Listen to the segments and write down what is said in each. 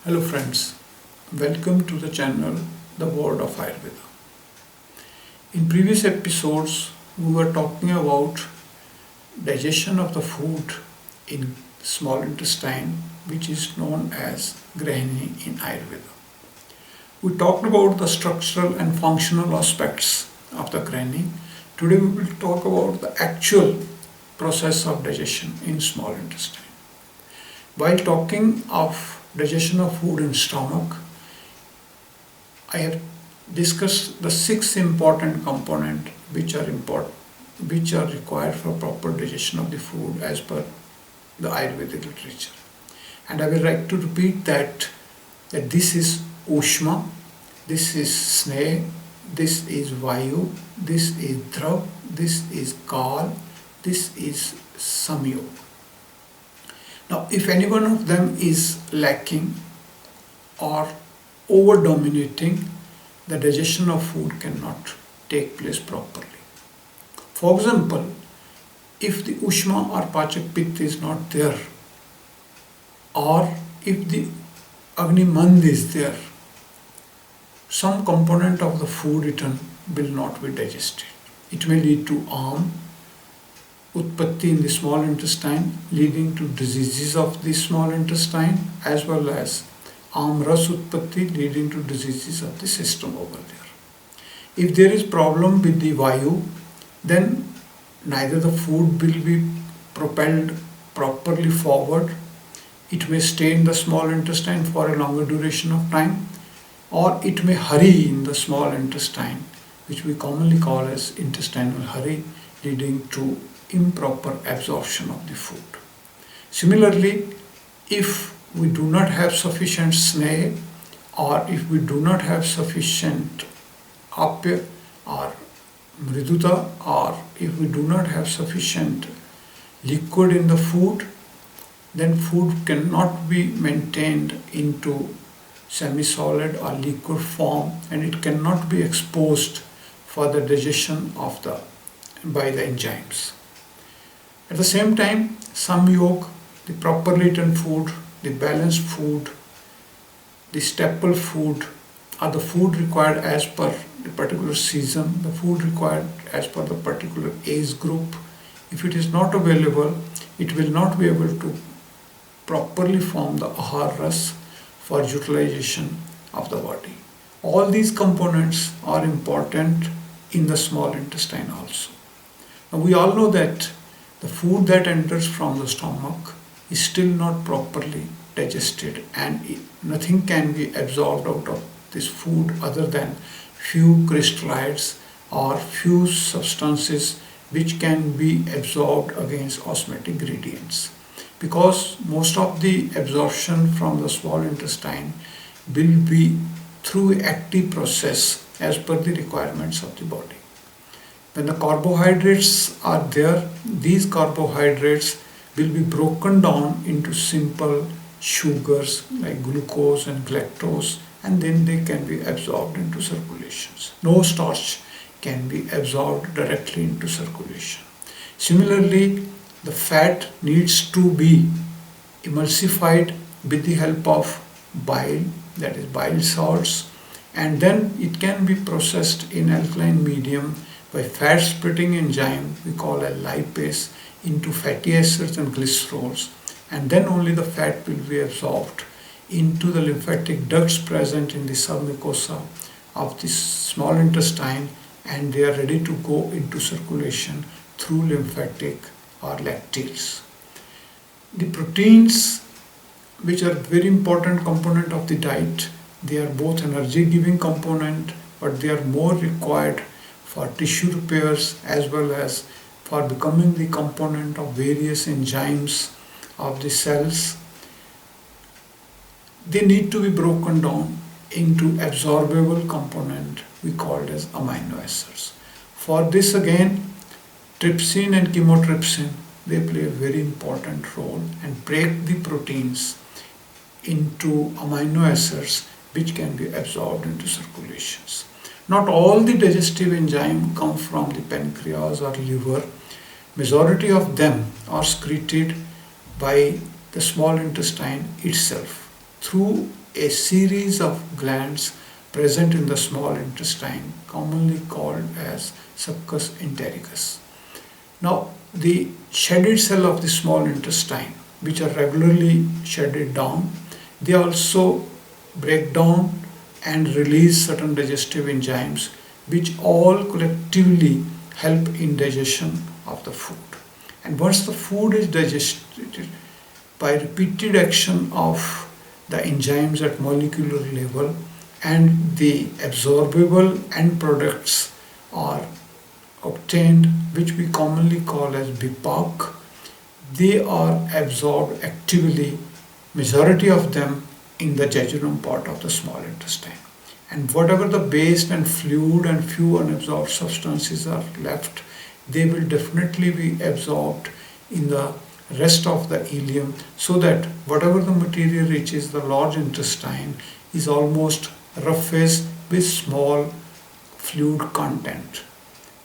Hello friends, welcome to the channel The World of Ayurveda. In previous episodes, we were talking about digestion of the food in small intestine, which is known as Grahini in Ayurveda. We talked about the structural and functional aspects of the Grahini. Today we will talk about the actual process of digestion in small intestine. While talking of digestion of food in stomach, I have discussed the 6 important components which are required for proper digestion of the food as per the Ayurvedic literature. And I will like to repeat that this is Ushma, this is Sneh, this is Vayu, this is Drav, this is Kal, this is Samyog. Now, if any one of them is lacking or over dominating, the digestion of food cannot take place properly. For example, if the Ushma or Pachak Pitta is not there, or if the Agni Mand is there, some component of the food eaten will not be digested. It may lead to Utpatti in the small intestine, leading to diseases of the small intestine, as well as Ras Utpatti, leading to diseases of the system over there. If there is problem with the Vayu, then neither the food will be propelled properly forward, it may stay in the small intestine for a longer duration of time, or it may hurry in the small intestine, which we commonly call as intestinal hurry, leading to improper absorption of the food. Similarly, if we do not have sufficient sneh, or if we do not have sufficient apya or mriduta, or if we do not have sufficient liquid in the food, then food cannot be maintained into semi-solid or liquid form, and it cannot be exposed for the digestion by the enzymes. At the same time, Samyog, the properly eaten food, the balanced food, the staple food, are the food required as per the particular season, the food required as per the particular age group. If it is not available, it will not be able to properly form the Ahar Ras for utilization of the body. All these components are important in the small intestine also. Now we all know that the food that enters from the stomach is still not properly digested, and nothing can be absorbed out of this food other than few crystallites or few substances which can be absorbed against osmotic gradients. Because most of the absorption from the small intestine will be through active process as per the requirements of the body. When the carbohydrates are there, these carbohydrates will be broken down into simple sugars like glucose and galactose, and then they can be absorbed into circulations. No starch can be absorbed directly into circulation. Similarly, the fat needs to be emulsified with the help of bile, that is bile salts, and then it can be processed in alkaline medium by fat splitting enzyme we call a lipase into fatty acids and glycerols, and then only the fat will be absorbed into the lymphatic ducts present in the submucosa of the small intestine, and they are ready to go into circulation through lymphatic or lacteals. The proteins, which are very important component of the diet, they are both energy giving component, but they are more required for tissue repairs as well as for becoming the component of various enzymes of the cells. They need to be broken down into absorbable component we called as amino acids. For this again, trypsin and chymotrypsin, they play a very important role and break the proteins into amino acids which can be absorbed into circulations. Not all the digestive enzymes come from the pancreas or liver. Majority of them are secreted by the small intestine itself. through a series of glands present in the small intestine, commonly called as succus entericus. Now, the shedded cell of the small intestine, which are regularly shedded down, they also break down and release certain digestive enzymes, which all collectively help in digestion of the food. And once the food is digested by repeated action of the enzymes at molecular level, and the absorbable end products are obtained, which we commonly call as BIPOC, they are absorbed actively, majority of them in the jejunum part of the small intestine. And whatever the waste and fluid and few unabsorbed substances are left, they will definitely be absorbed in the rest of the ileum, so that whatever the material reaches the large intestine is almost rough phase with small fluid content,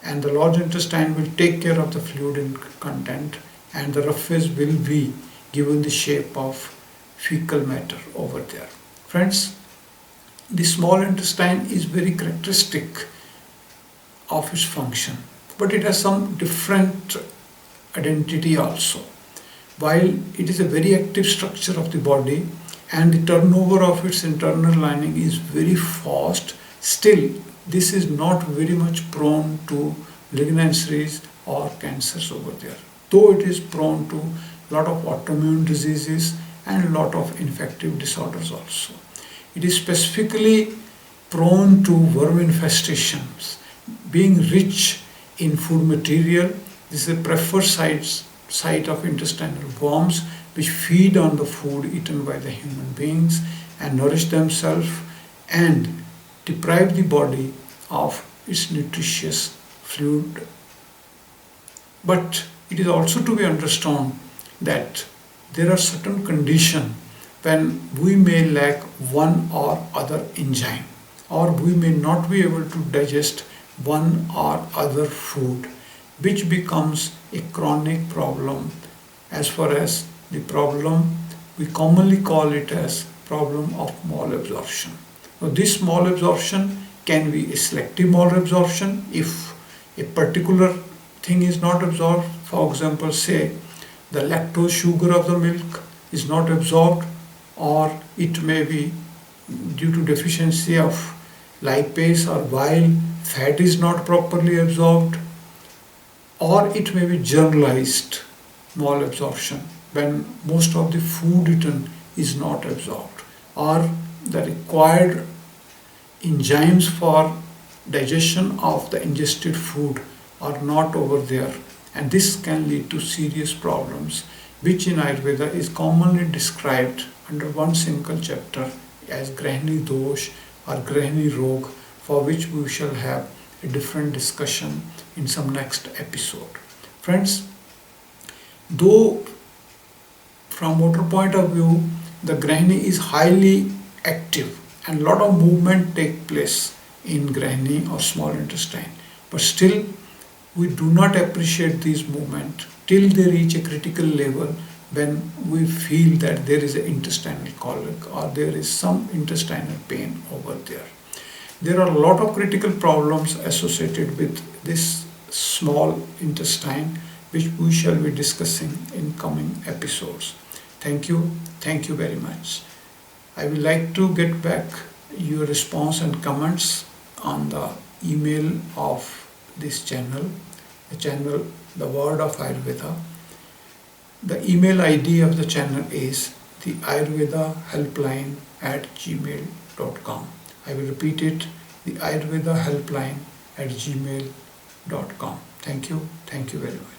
and the large intestine will take care of the fluid content, and the rough phase will be given the shape of fecal matter over there. Friends, the small intestine is very characteristic of its function, but it has some different identity also. While it is a very active structure of the body and the turnover of its internal lining is very fast, still this is not very much prone to malignancies or cancers over there, though it is prone to a lot of autoimmune diseases and a lot of infective disorders also. It is specifically prone to worm infestations. Being rich in food material, this is a preferred site of intestinal worms, which feed on the food eaten by the human beings and nourish themselves and deprive the body of its nutritious fluid. But it is also to be understood that there are certain conditions when we may lack one or other enzyme, or we may not be able to digest one or other food, which becomes a chronic problem. As far as the problem, we commonly call it as problem of malabsorption. Now, this malabsorption can be a selective malabsorption if a particular thing is not absorbed. For example, say the lactose sugar of the milk is not absorbed, or it may be due to deficiency of lipase, or while fat is not properly absorbed, or it may be generalized malabsorption when most of the food eaten is not absorbed, or the required enzymes for digestion of the ingested food are not over there, and this can lead to serious problems, which in Ayurveda is commonly described under one single chapter as Grahini Dosh or Grahini Rog, for which we shall have a different discussion in some next episode. Friends, though from water point of view, the Grahini is highly active and lot of movement take place in Grahini or small intestine, but still we do not appreciate these movements till they reach a critical level, when we feel that there is an intestinal colic or there is some intestinal pain over there. There are a lot of critical problems associated with this small intestine, which we shall be discussing in coming episodes. Thank you very much. I would like to get back your response and comments on the email of this channel, The Word of Ayurveda. The email ID of the channel is the Ayurveda helpline @gmail.com. I will repeat it, the Ayurveda helpline @gmail.com. Thank you very much.